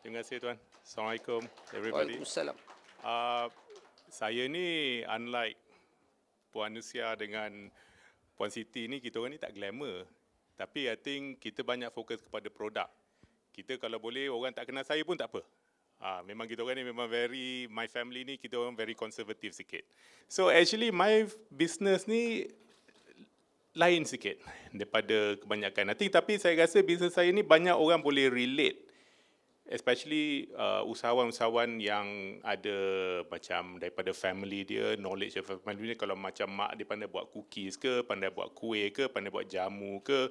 Terima kasih Tuan. Assalamualaikum everybody. Waalaikumsalam. Saya ni unlike Puan Nusia dengan Puan Siti ni, kita orang ni tak glamour. Tapi I think kita banyak fokus kepada produk. Kita kalau boleh orang tak kenal saya pun tak apa. Memang kita orang ni memang my family ni kita orang very conservative sikit. So actually my business ni lain sikit daripada kebanyakan. Tapi saya rasa bisnes saya ni banyak orang boleh relate. Especially usahawan-usahawan yang ada macam daripada family dia, knowledge of family dia. Kalau macam mak dia pandai buat cookies ke, pandai buat kuih ke, pandai buat jamu ke,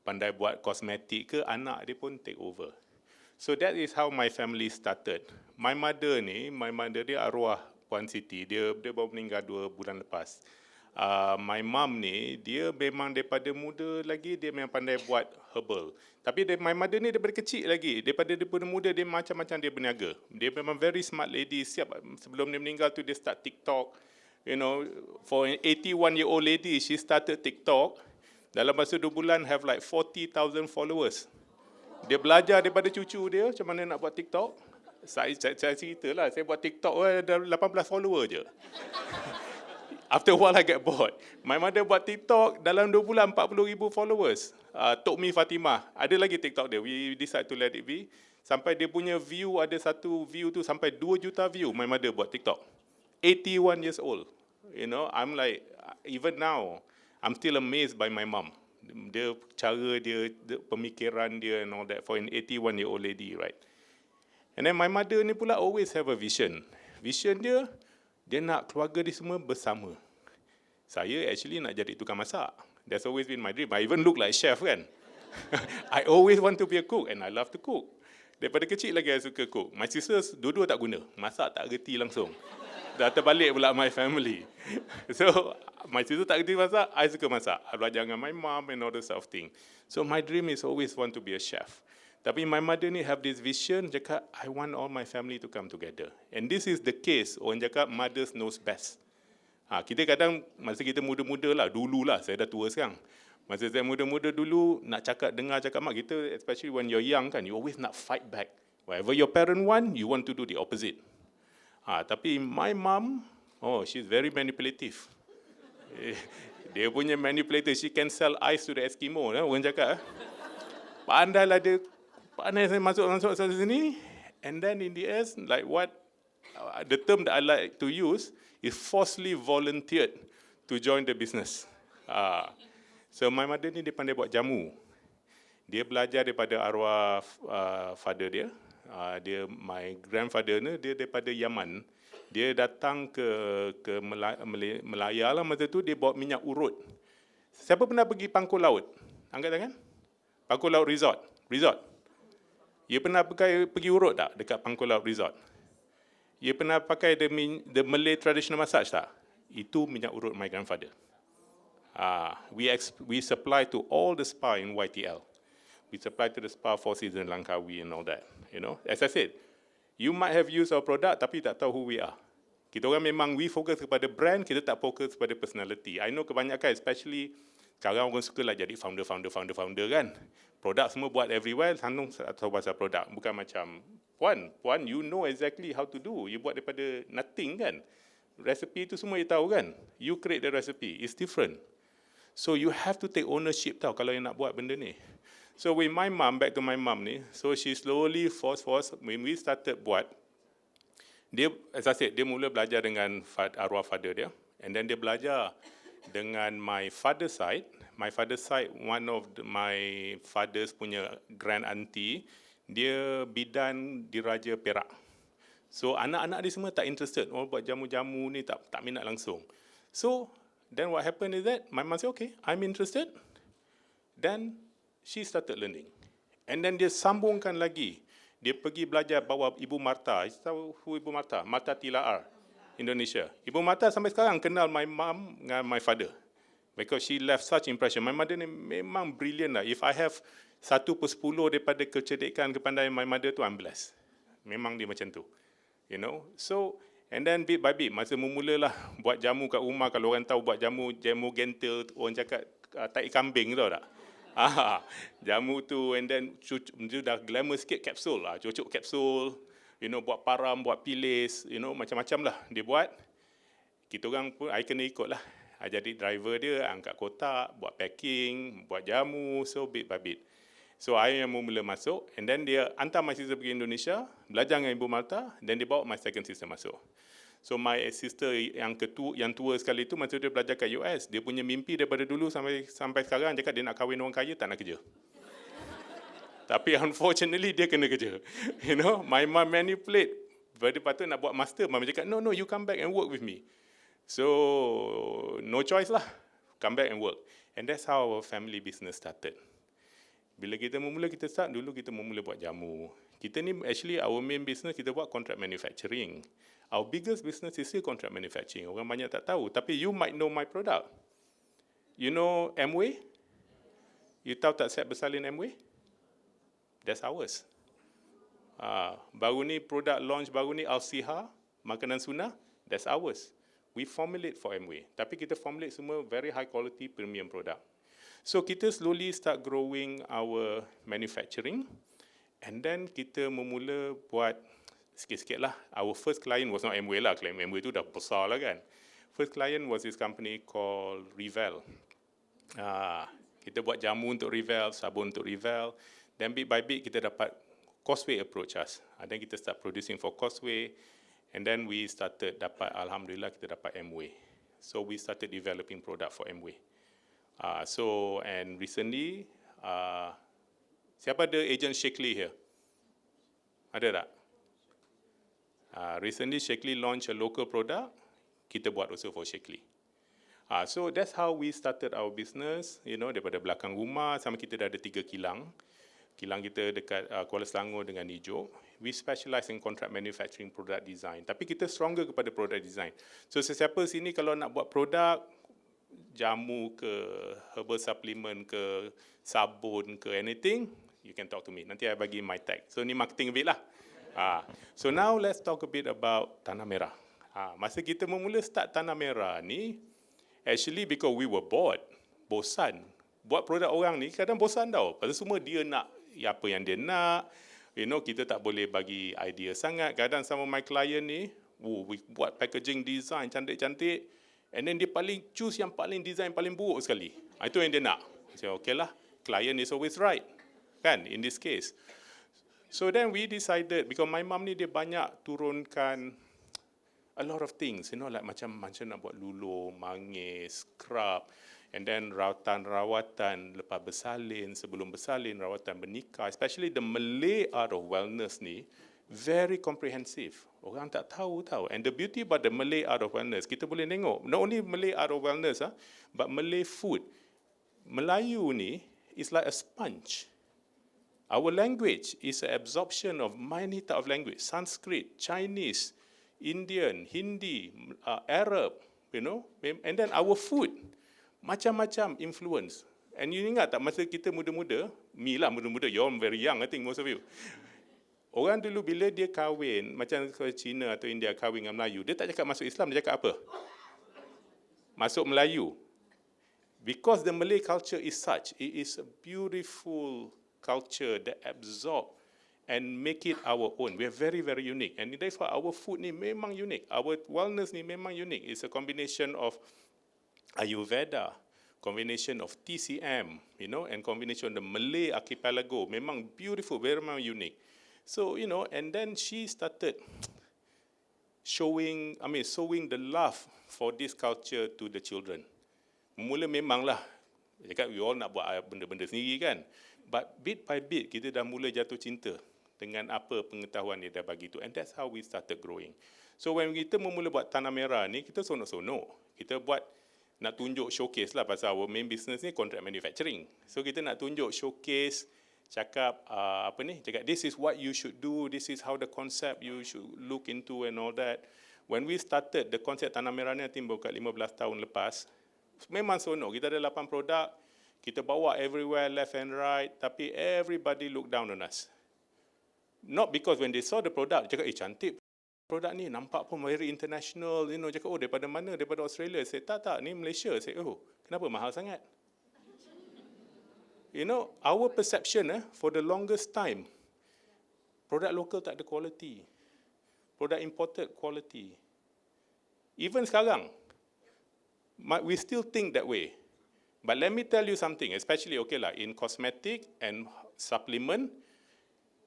pandai buat kosmetik ke, anak dia pun take over. So that is how my family started. My mother dia arwah Puan Siti. Dia baru meninggal 2 bulan lepas. My mum ni, dia memang daripada muda lagi, dia memang pandai buat herbal. Tapi my mother ni daripada kecil lagi, daripada muda, dia macam-macam dia berniaga. Dia memang very smart lady. Sebelum dia meninggal tu, dia start TikTok. You know, for an 81-year-old lady, she started TikTok. Dalam masa 2 bulan, have like 40,000 followers. Dia belajar daripada cucu dia, macam mana nak buat TikTok. Saya ceritalah, saya buat TikTok, ada 18 follower je. After a while, I get bored. My mother buat TikTok, dalam 2 bulan, 40,000 followers. Tok Mi Fatimah, ada lagi TikTok dia. We decide to let it be. Sampai dia punya view, ada satu view tu sampai 2 juta view, my mother buat TikTok. 81 years old. You know, I'm like, even now, I'm still amazed by my mom. Dia, cara dia, pemikiran dia and all that for an 81-year-old lady, right? And then my mother ni pula always have a vision. Vision dia nak keluarga dia semua bersama. Saya actually nak jadi tukang masak. That's always been my dream. I even look like chef kan. I always want to be a cook and I love to cook. Daripada kecil lagi I suka cook. My sisters dua-dua tak guna. Masak tak reti langsung. Dah terbalik pula my family. So, my sister tak reti masak, I suka masak. I belajar dengan my mom and all this sort of thing. So, my dream is always want to be a chef. Tapi my mother ni have this vision, cakap, I want all my family to come together. And this is the case, orang cakap mothers knows best. Kita kadang, masa kita muda-muda lah, dululah, saya dah tua sekarang. Masa saya muda-muda dulu, nak dengar cakap mak kita, especially when you're young kan, you always nak fight back. Whatever your parent want, you want to do the opposite. Tapi my mom, she's very manipulative. Dia punya manipulator, she can sell ice to the Eskimo, orang cakap. Pandai lah dia, pandai saya masuk sana sini, and then in the end, like what, the term that I like to use is forcefully volunteered to join the business. So my mother ni dia pandai buat jamu. Dia belajar daripada arwah father dia. My grandfather ni dia daripada Yaman. Dia datang ke Melaya lah masa tu, dia bawa minyak urut. Siapa pernah pergi pangkul laut? Angkat tangan. Pangkul laut resort. You pernah pergi urut tak dekat pangkul laut resort? You pernah pakai the Malay traditional massage tak? Itu minyak urut my grandfather. We supply to all the spa in YTL. We supply to the spa Four Seasons Langkawi and all that. You know, as I said, you might have used our product tapi tak tahu who we are. Kita orang memang we focus kepada brand, kita tak fokus kepada personality. I know kebanyakan, especially sekarang orang suka lah jadi founder kan. Produk semua buat everywhere, sandung tahu pasal produk. Bukan macam Puan, you know exactly how to do. You buat daripada nothing kan. Recipe itu semua you tahu kan. You create the recipe, it's different. So you have to take ownership tau kalau you nak buat benda ni. So with my mom, back to my mom ni, so she slowly force, when we started buat, dia, as I said, dia mula belajar dengan arwah father dia, and then dia belajar dengan my father side. My father side, one of my father's punya grand auntie, dia bidan diraja Perak. So anak-anak dia semua tak interested, buat jamu-jamu ni tak minat langsung. So then what happened is that my mom said, okay, I'm interested. Then she started learning. And then dia sambungkan lagi. Dia pergi belajar bawa Ibu Marta. You tahu who Ibu Marta? Marta Telah, Indonesia. Ibu Marta sampai sekarang kenal my mom dengan my father. Because she left such impression. My mother ni memang brilliant lah. If I have 1/10 daripada kecerdikan, kepandaian my mother tu, I'm blessed. Memang dia macam tu. You know. So, and then bit by bit, masa memulalah buat jamu kat rumah. Kalau orang tahu buat jamu gentle, orang cakap tahi kambing tau tak? Jamu tu, and then dia dah glamour sikit, kapsul lah, cucuk kapsul, buat param, buat pilis, macam-macam lah dia buat. Kita orang pun, I kena ikut lah. I jadi driver dia, angkat kotak, buat packing, buat jamu, so bit by bit. So I yang mula masuk, and then dia hantar my sister pergi Indonesia, belajar dengan Ibu Malta, then dia bawa my second sister masuk. So my sister yang tua sekali tu, masa dia belajar kat US, dia punya mimpi daripada dulu sampai sekarang, cakap dia nak kahwin orang kaya, tak nak kerja. Tapi unfortunately dia kena kerja. My mom manipulate. Dia patut nak buat master, mama cakap, no, you come back and work with me. So no choice lah, come back and work. And that's how our family business started. Bila kita start, dulu kita memula buat jamu. Kita ni actually our main business, kita buat contract manufacturing. Our biggest business is still contract manufacturing. Orang banyak tak tahu, tapi you might know my product. You know Amway? You tahu tak set bersalin Amway? That's ours. Baru ni produk launch baru ni Al-Siha, makanan sunnah, that's ours. We formulate for Amway. Tapi kita formulate semua very high quality premium product. So kita slowly start growing our manufacturing, and then kita memula buat sikit-sikit lah. Our first client was not Amway lah. Client Amway tu dah besar lah kan. First client was this company called Revel. Kita buat jamu untuk Revel, sabun untuk Revel. Then bit by bit kita dapat Causeway approach us. Then kita start producing for Causeway. And then we started alhamdulillah kita dapat Amway. So we started developing product for Amway. And recently, siapa ada agent Shakely here? Ada tak? Recently Shakely launched a local product, kita buat also for Shakely. So that's how we started our business, daripada belakang rumah, sama kita dah ada 3 kilang. Kilang kita dekat Kuala Selangor dengan Ijo. We specialize in contract manufacturing, product design. Tapi kita stronger kepada product design. So sesiapa sini kalau nak buat produk, jamu ke, herbal supplement ke, sabun ke, anything, you can talk to me. Nanti I bagi my tag. So ni marketing a bit lah. So now let's talk a bit about Tanamera. Masa kita memula start Tanamera ni, actually because we were bored, bosan. Buat produk orang ni kadang bosan tau. Pasal semua dia nak apa yang dia nak. Kita tak boleh bagi idea sangat. Kadang sama my client ni, we buat packaging design cantik-cantik, and then dia paling choose yang paling design paling buruk sekali. Itu yang dia nak. So okay lah, client is always right. Kan, in this case. So then we decided, because my mum ni dia banyak turunkan a lot of things, like macam nak buat luluh, mangis, scrub, and then rawatan lepas bersalin, sebelum bersalin, rawatan bernikah, especially the Malay art of wellness ni, very comprehensive. Orang tak tahu tau. And the beauty about the Malay art of wellness, kita boleh tengok, not only Malay art of wellness, but Malay food. Melayu ni is like a sponge. Our language is an absorption of many type of language. Sanskrit, Chinese, Indian, Hindi, Arab, and then our food. Macam-macam influence. And you ingat tak, masa kita muda-muda, me lah muda-muda, you're very young, I think most of you. Orang dulu bila dia kahwin, macam Cina atau India kahwin dengan Melayu, dia tak cakap masuk Islam, dia cakap apa? Masuk Melayu. Because the Malay culture is such, it is a beautiful culture that absorb and make it our own. We are very, very unique. And that's why our food ni memang unique. Our wellness ni memang unique. It's a combination of Ayurveda, combination of TCM, and combination of the Malay archipelago. Memang beautiful, very unique. So, and then she started sowing the love for this culture to the children. Mula memanglah, cakap we all nak buat benda-benda sendiri kan. But bit by bit, kita dah mula jatuh cinta dengan apa pengetahuan dia dah bagi tu. And that's how we started growing. So when kita memula buat Tanamera ni, kita sonok-sonok. Kita buat, nak tunjuk showcase lah, pasal our main business ni contract manufacturing. So kita nak tunjuk showcase, cakap cakap this is what you should do, this is how the concept you should look into and all that. When we started the concept Tanamera ni, I think baru kat 15 tahun lepas, memang sonok. Kita ada 8 produk, kita bawa everywhere, left and right, tapi everybody look down on us. Not because when they saw the product, cakap, cantik produk ni, nampak pun very international, cakap, daripada mana? Daripada Australia. Saya tak, ni Malaysia. Saya, kenapa mahal sangat? Our perception for the longest time, produk lokal tak ada quality. Produk imported quality. Even sekarang, we still think that way. But let me tell you something, especially in cosmetic and supplement,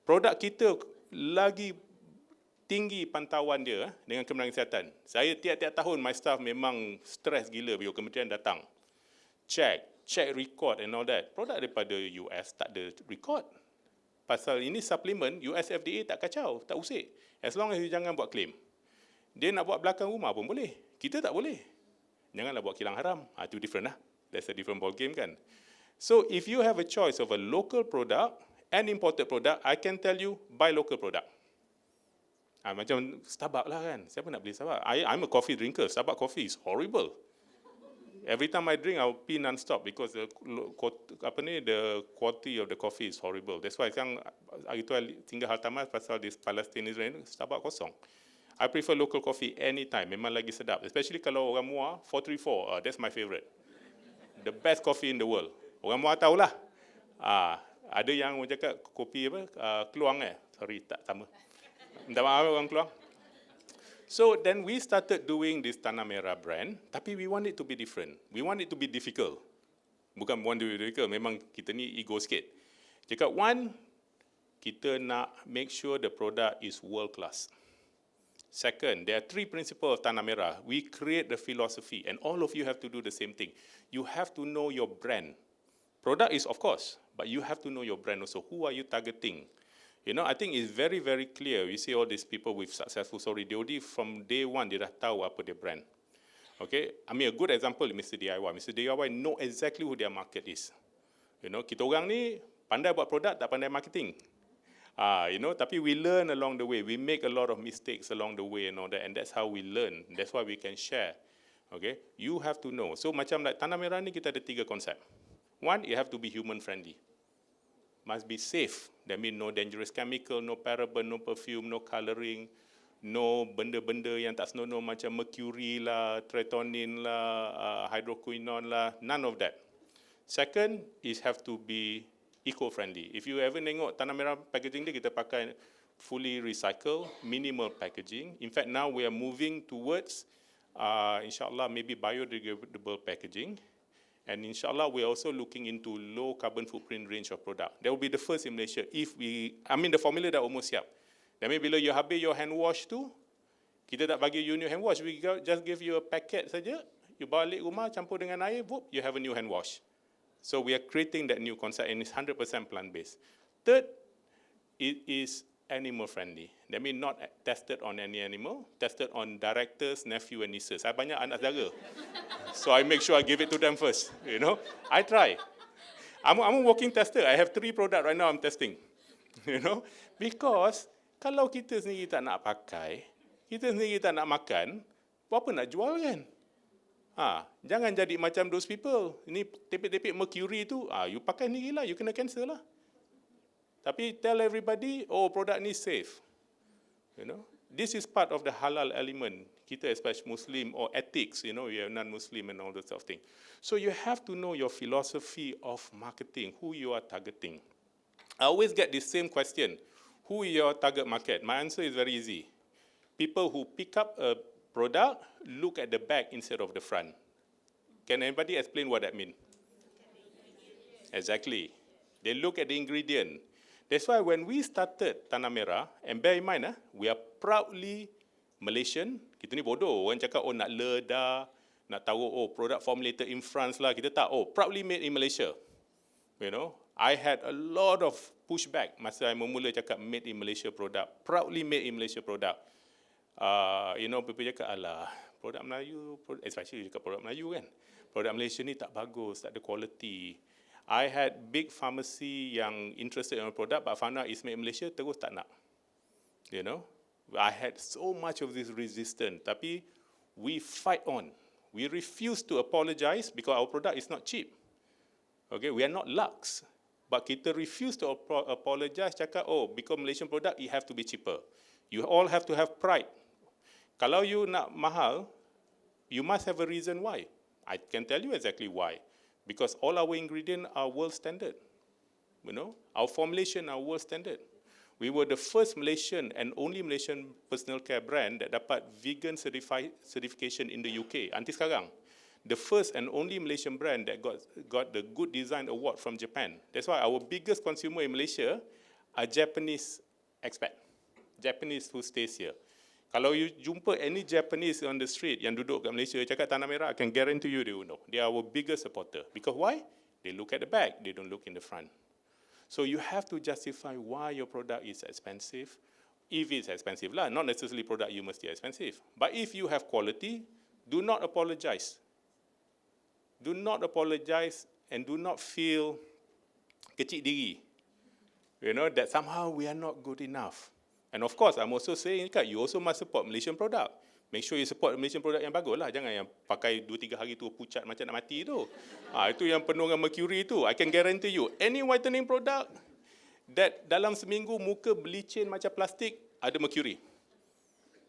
produk kita lagi tinggi pantauan dia dengan Kementerian Kesihatan. Saya tiap-tiap tahun, my staff memang stres gila bila kementerian datang. Check record and all that. Produk daripada US tak ada record. Pasal ini supplement, US FDA tak kacau, tak usik. As long as you jangan buat claim. Dia nak buat belakang rumah pun boleh. Kita tak boleh. Janganlah buat kilang haram. Itu different lah. That's a different ball game kan. So if you have a choice of a local product and imported product, I can tell you, buy local product. Macam Starbucks lah kan. Siapa nak beli Starbucks? I'm a coffee drinker. Starbucks coffee is horrible. Every time I drink, I'll pee non-stop because the quality of the coffee is horrible. That's why sekarang hari tu I tinggal Haltamas pasal this Palestinian Starbucks kosong. I prefer local coffee anytime. Memang lagi sedap. Especially kalau orang Muar, 434. That's my favourite. The best coffee in the world. Orang Muar tahulah. Ada yang orang cakap kopi Keluang Sorry, tak sama. Minta maaf orang Keluang. So then we started doing this Tanamera brand, tapi we want it to be different. We want it to be difficult. Bukan want it to be difficult, memang kita ni ego sikit. Cakap, one, kita nak make sure the product is world class. Second, there are 3 principles of Tanamera. We create the philosophy, and all of you have to do the same thing. You have to know your brand. Product is of course, but you have to know your brand also. Who are you targeting? I think it's very, very clear. You see all these people with successful story, they already from day one, dia dah tahu apa dia brand. Okay, I mean a good example, Mr. DIY. Mr. DIY know exactly who their market is. Kita orang ni pandai buat produk, tak pandai marketing. Tapi we learn along the way. We make a lot of mistakes along the way and all that, and that's how we learn. That's why we can share. Okay, you have to know. So macam like Tanamera ni kita ada 3 konsep. One, you have to be human friendly. Must be safe. That means no dangerous chemical, no paraben, no perfume, no colouring, no benda-benda yang tak senonoh macam mercury lah, tritonin lah, hydroquinone lah, none of that. Second is have to be eco-friendly. If you ever tengok Tanamera packaging dia, kita pakai fully recycle, minimal packaging. In fact, now we are moving towards, insyaAllah, maybe biodegradable packaging. And inshallah, we're also looking into low carbon footprint range of product. That will be the first in Malaysia. The formula dah almost siap. That means bila you habis your hand wash tu, kita tak bagi you new hand wash. We just give you a packet saja. You balik rumah, campur dengan air, whoop, you have a new hand wash. So we are creating that new concept and it's 100% plant-based. Third, it is animal friendly. That means not tested on any animal, tested on directors, nephew and nieces. Saya banyak anak saudara. So I make sure I give it to them first. I try. I'm a walking tester. I have 3 products right now I'm testing. Because kalau kita sendiri tak nak pakai, kita sendiri tak nak makan, apa nak jual kan? Jangan jadi macam those people. Ini tepik-tepik mercury tu, you pakai sendiri lah, you kena cancel lah. Tapi tell everybody, produk ni safe. This is part of the halal element. Kita especially Muslim or ethics, we are non-Muslim and all that sort of thing. So you have to know your philosophy of marketing, who you are targeting. I always get this same question, who is your target market? My answer is very easy. People who pick up a product, look at the back instead of the front. Can anybody explain what that means? Exactly. They look at the ingredient. That's why when we started Tanamera, and bear in mind, we are proudly Malaysian. Kita ni bodoh. Orang cakap, nak ledah, nak tahu, product formulated in France lah. Kita tak, proudly made in Malaysia. I had a lot of pushback masa saya memula cakap made in Malaysia product. Proudly made in Malaysia product. People cakap, alah, produk Melayu, especially cakap produk Melayu kan. Produk Malaysia ni tak bagus, tak ada quality. I had big pharmacy yang interested in a product, but found out it's made in Malaysia, terus tak nak. I had so much of this resistance, tapi we fight on. We refuse to apologize because our product is not cheap. Okay, we are not Lux, but kita refuse to apologize, cakap, because Malaysian product, it have to be cheaper. You all have to have pride. Kalau you nak mahal, you must have a reason why. I can tell you exactly why. Because all our ingredients are world standard. Our formulation are world standard. We were the first Malaysian and only Malaysian personal care brand that dapat vegan certification in the UK until sekarang. The first and only Malaysian brand that got the Good Design Award from Japan. That's why our biggest consumer in Malaysia are Japanese expat, Japanese who stays here. Kalau you jumpa any Japanese on the street yang duduk kat Malaysia, cakap Tanamera, I can guarantee you they will know. They are our biggest supporter. Because why? They look at the back, they don't look in the front. So you have to justify why your product is expensive. If it's expensive lah, not necessarily product you must be expensive. But if you have quality, do not apologize. Do not apologize and do not feel kecil diri. That somehow we are not good enough. And of course, I'm also saying, you also must support Malaysian product. Make sure you support Malaysian product yang bagus lah. Jangan yang pakai 2-3 hari tu pucat macam nak mati tu. Itu yang penuh dengan mercury tu. I can guarantee you, any whitening product that dalam seminggu muka belicin macam plastik, ada mercury.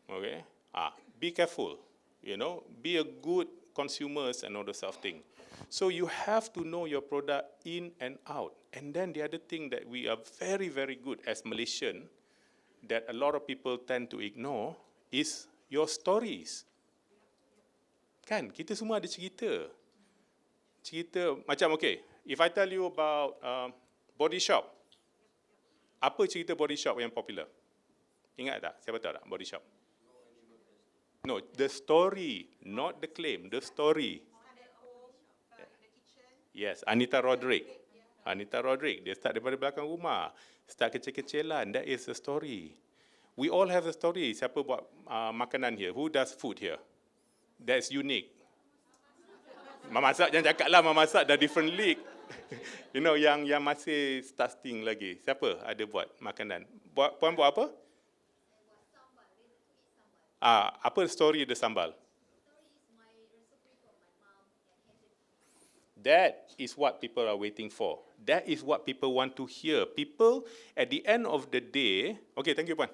Okay? Be careful. Be a good consumers and all the sort of thing. So you have to know your product in and out. And then the other thing that we are very, very good as Malaysian, that a lot of people tend to ignore, is your stories. Kan, kita semua ada cerita. Cerita, macam okay, if I tell you about body shop, apa cerita body shop yang popular? Ingat tak? Siapa tahu tak body shop? No, the story, not the claim, the story. Yes, Anita Roderick. Anita Roderick, dia start daripada belakang rumah. Start kecil-kecilan, that is a story. We all have a story. Siapa buat makanan here? Who does food here? That's unique. Memasak, jangan cakap lah memasak dah different league. yang masih starting lagi. Siapa ada buat makanan? Puan buat apa? Apa story the sambal? That is what people are waiting for. That is what people want to hear. People, at the end of the day, okay, thank you, Puan.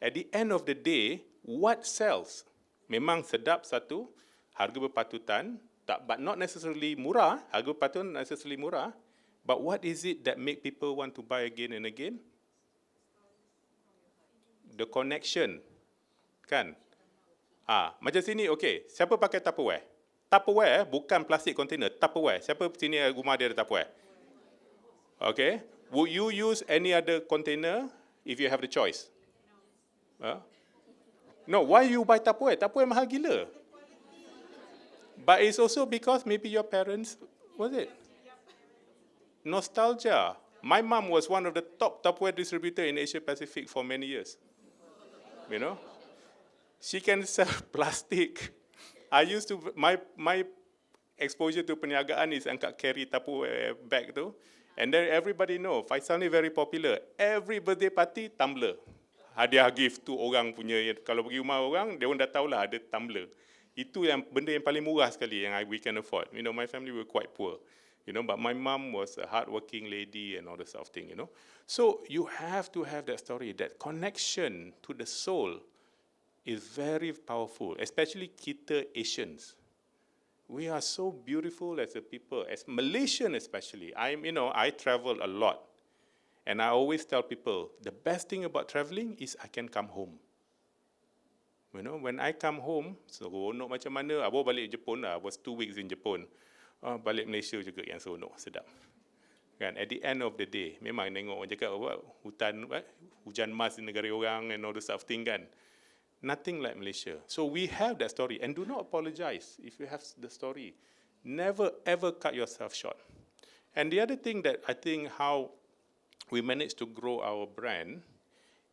At the end of the day, what sells? Memang sedap satu, harga berpatutan, but not necessarily murah, harga berpatutan not necessarily murah, but what is it that make people want to buy again and again? The connection, kan? Macam sini, okay, siapa pakai Tupperware? Tupperware bukan plastik container, Tupperware. Siapa sini rumah dia ada Tupperware? Okay. Would you use any other container if you have the choice? No, why you buy Tupperware? Tupperware mahal gila. But it's also because maybe your parents, was it? Nostalgia. My mom was one of the top Tupperware distributor in Asia Pacific for many years. She can sell plastic. I used to, my exposure to perniagaan is angkat carry Tupperware bag tu. And then everybody know, Faisal ni very popular. Every birthday party, tumbler. Hadiah gift tu orang punya. Kalau pergi rumah orang, dia orang dah tahulah ada tumbler. Itu yang benda yang paling murah sekali yang we can afford. My family were quite poor. But my mom was a hardworking lady and all this sort of thing, So you have to have that story, that connection to the soul is very powerful, especially kita Asians. We are so beautiful as a people, as Malaysian especially. I travel a lot. And I always tell people, the best thing about traveling is I can come home. When I come home, seronok macam mana, Abo balik Jepun lah, I was 2 weeks in Japan. Balik Malaysia juga yang seronok, sedap. Kan, at the end of the day, memang tengok orang cakap hujan emas di negara orang and all the stuff thing kan. Nothing like Malaysia. So we have that story. And do not apologize if you have the story. Never ever cut yourself short. And the other thing that I think how we managed to grow our brand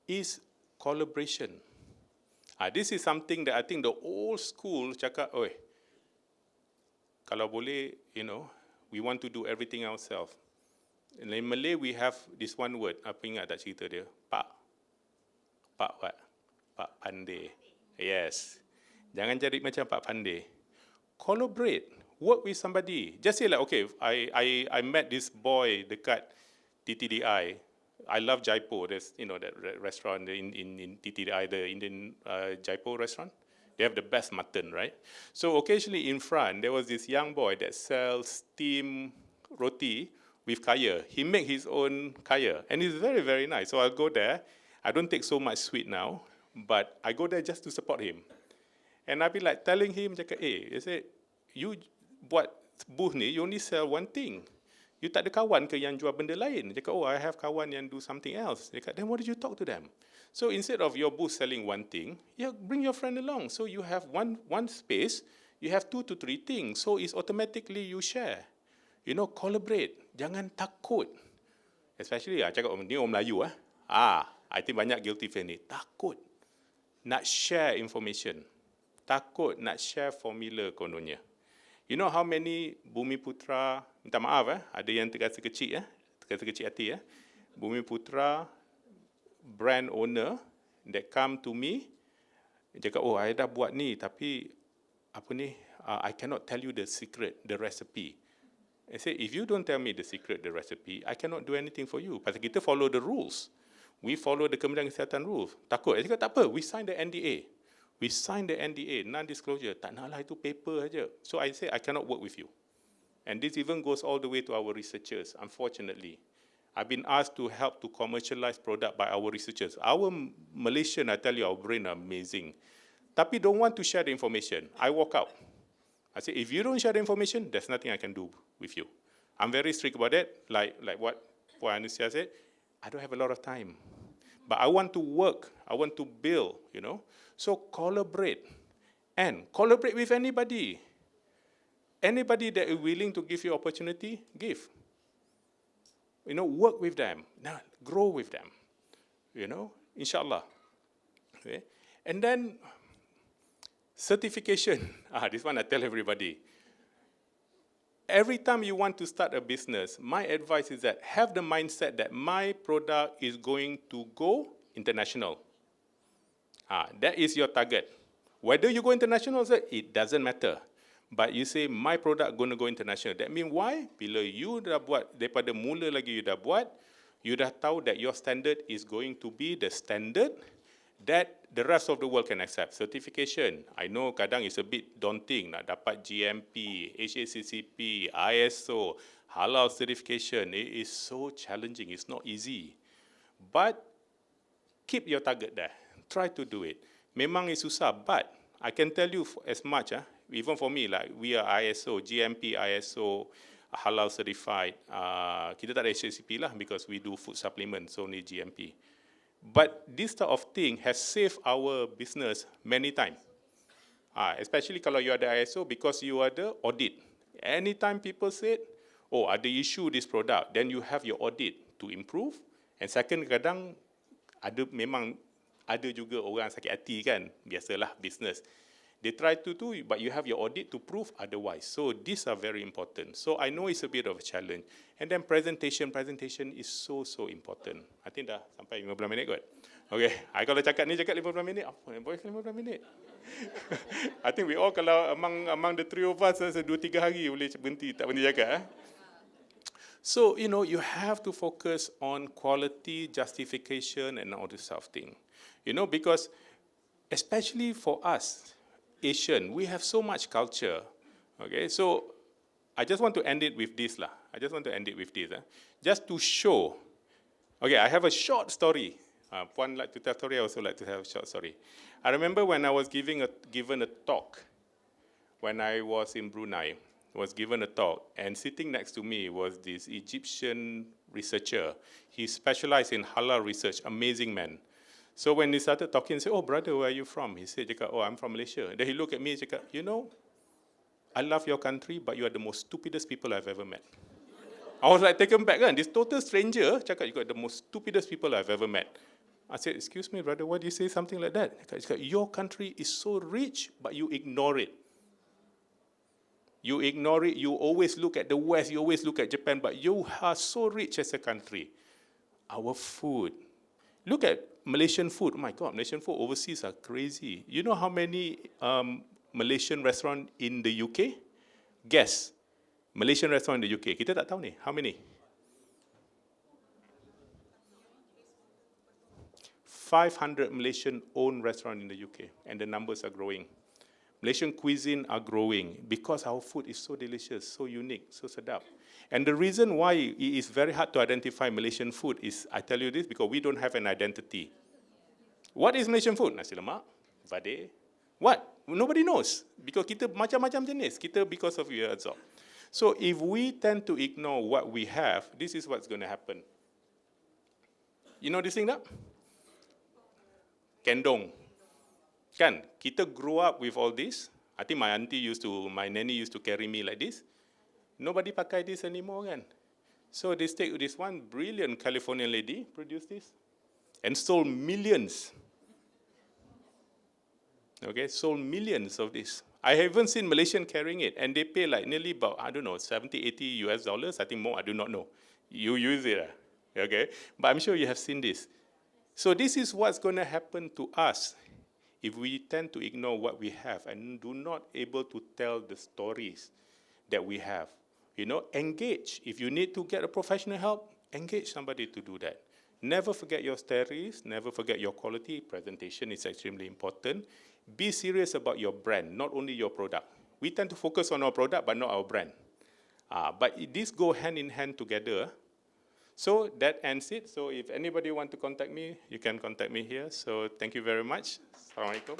is collaboration. This is something that I think the old school cakap, kalau boleh, we want to do everything ourselves. In Malay, we have this one word. Apa ingat tak cerita dia? Pak what? Pak pandai. Yes. Jangan jadi macam Pak pandai. Collaborate. Work with somebody. Just say like, okay, I met this boy dekat TTDI. I love Jaipur. There's, that restaurant in TTDI, the Indian Jaipur restaurant. They have the best mutton, right? So occasionally in front, there was this young boy that sells steamed roti with kaya. He make his own kaya, and it's very, very nice. So I'll go there. I don't take so much sweet now, but I go there just to support him. And I'll be like telling him, cakap, I said, you buat booth ni, you only sell one thing. You tak ada kawan ke yang jual benda lain? Dia kata, oh, I have kawan yang do something else. Dia kata, then what did you talk to them? So instead of your booth selling one thing, yeah, bring your friend along. So you have one space, you have 2 to 3 things. So it's automatically you share. You know, collaborate. Jangan takut. Especially, cakap ni orang Melayu. I think banyak guilty fear ni. Takut nak share information. Takut nak share formula kononnya. You know how many Bumi Putra, minta maaf ada yang terasa kecil hati Bumi Putra brand owner that come to me, dia cakap, oh, I dah buat ni, tapi I cannot tell you the secret, the recipe. I say, if you don't tell me the secret, the recipe, I cannot do anything for you. Pasal kita follow the rules. We follow the Kementerian Kesihatan rules. Takut. Saya cakap, tak apa, we sign the NDA. We sign the NDA, non-disclosure. Tak naklah itu paper saja. So I say, I cannot work with you. And this even goes all the way to our researchers, unfortunately. I've been asked to help to commercialize product by our researchers. Our Malaysian, I tell you, our brain are amazing. Tapi don't want to share the information. I walk out. I say, if you don't share the information, there's nothing I can do with you. I'm very strict about that, like what Puan Anusia said. I don't have a lot of time. But I want to work. I want to build, you know. So collaborate. And collaborate with anybody. Anybody that is willing to give you opportunity, give. You know, work with them. Now, grow with them. You know, inshallah. Okay. And then, certification. This one I tell everybody. Every time you want to start a business, my advice is that have the mindset that my product is going to go international. That is your target. Whether you go international, it doesn't matter. But you say, my product going to go international. That means why? Bila you dah buat, daripada mula lagi you dah buat, you dah tahu that your standard is going to be the standard that the rest of the world can accept. Certification, I know kadang is a bit daunting nak dapat GMP, HACCP, ISO, halal certification. It is so challenging, it's not easy. But keep your target there. Try to do it. Memang is susah, but I can tell you as much, even for me, like we are ISO, GMP, ISO, halal certified. Kita tak ada HACCP lah because we do food supplements, so only GMP. But this type of thing has saved our business many times. Especially kalau you ada ISO because you ada audit. Anytime people said, oh, ada issue this product, then you have your audit to improve. And second, kadang memang ada juga orang sakit hati kan, biasalah business. They try to do, but you have your audit to prove otherwise. So these are very important. So I know it's a bit of a challenge. And then presentation is so important. I think dah sampai 15 minit kot. Okay, I kalau cakap 15 minit, apa boleh 15 minit? I think we all kalau among the three of us, 2-3 hari boleh berhenti, tak berhenti cakap. So, you know, you have to focus on quality, justification, and all this sort of thing. You know, because especially for us, Asian, we have so much culture. Okay, so I just want to end it with this lah. Just to show. Okay, I have a short story. Puan like to tell story, I also like to have a short story. I remember when I was given a talk when I was in Brunei. Was given a talk, and sitting next to me was this Egyptian researcher. He specialized in halal research, amazing man. So when he started talking, he said, oh, brother, where are you from? He said, oh, I'm from Malaysia. Then he looked at me and said, you know, I love your country, but you are the most stupidest people I've ever met. I was like taken back, this total stranger, you are the most stupidest people I've ever met. I said, excuse me, brother, why do you say something like that? Your country is so rich, but you ignore it. You ignore it, you always look at the West, you always look at Japan, but you are so rich as a country. Our food. Look at Malaysian food. Oh my God, Malaysian food overseas are crazy. You know how many Malaysian restaurants in the UK? Guess. Malaysian restaurant in the UK. Kita tak tahu ni. How many? 500 Malaysian-owned restaurants in the UK, and the numbers are growing. Malaysian cuisine are growing because our food is so delicious, so unique, so sedap. And the reason why it is very hard to identify Malaysian food is, I tell you this, because we don't have an identity. What is Malaysian food? Nasi lemak, vadai. What? Nobody knows. Because kita macam-macam jenis. Kita because of your absorb. So if we tend to ignore what we have, this is what's going to happen. You know this thing tak? Kendong. Kan, kita grow up with all this. I think my nanny used to carry me like this. Nobody pakai this anymore, kan? So this one brilliant Californian lady produced this and sold millions. Okay, sold millions of this. I haven't seen Malaysian carrying it, and they pay like nearly about, I don't know, 70, 80 US dollars. I think more, I do not know. You use it, okay? But I'm sure you have seen this. So this is what's going to happen to us if we tend to ignore what we have and do not able to tell the stories that we have. You know, engage. If you need to get a professional help, engage somebody to do that. Never forget your stories, never forget your quality. Presentation is extremely important. Be serious about your brand, not only your product. We tend to focus on our product, but not our brand. But these go hand in hand together. So that ends it. So if anybody want to contact me, you can contact me here. So thank you very much. Assalamualaikum.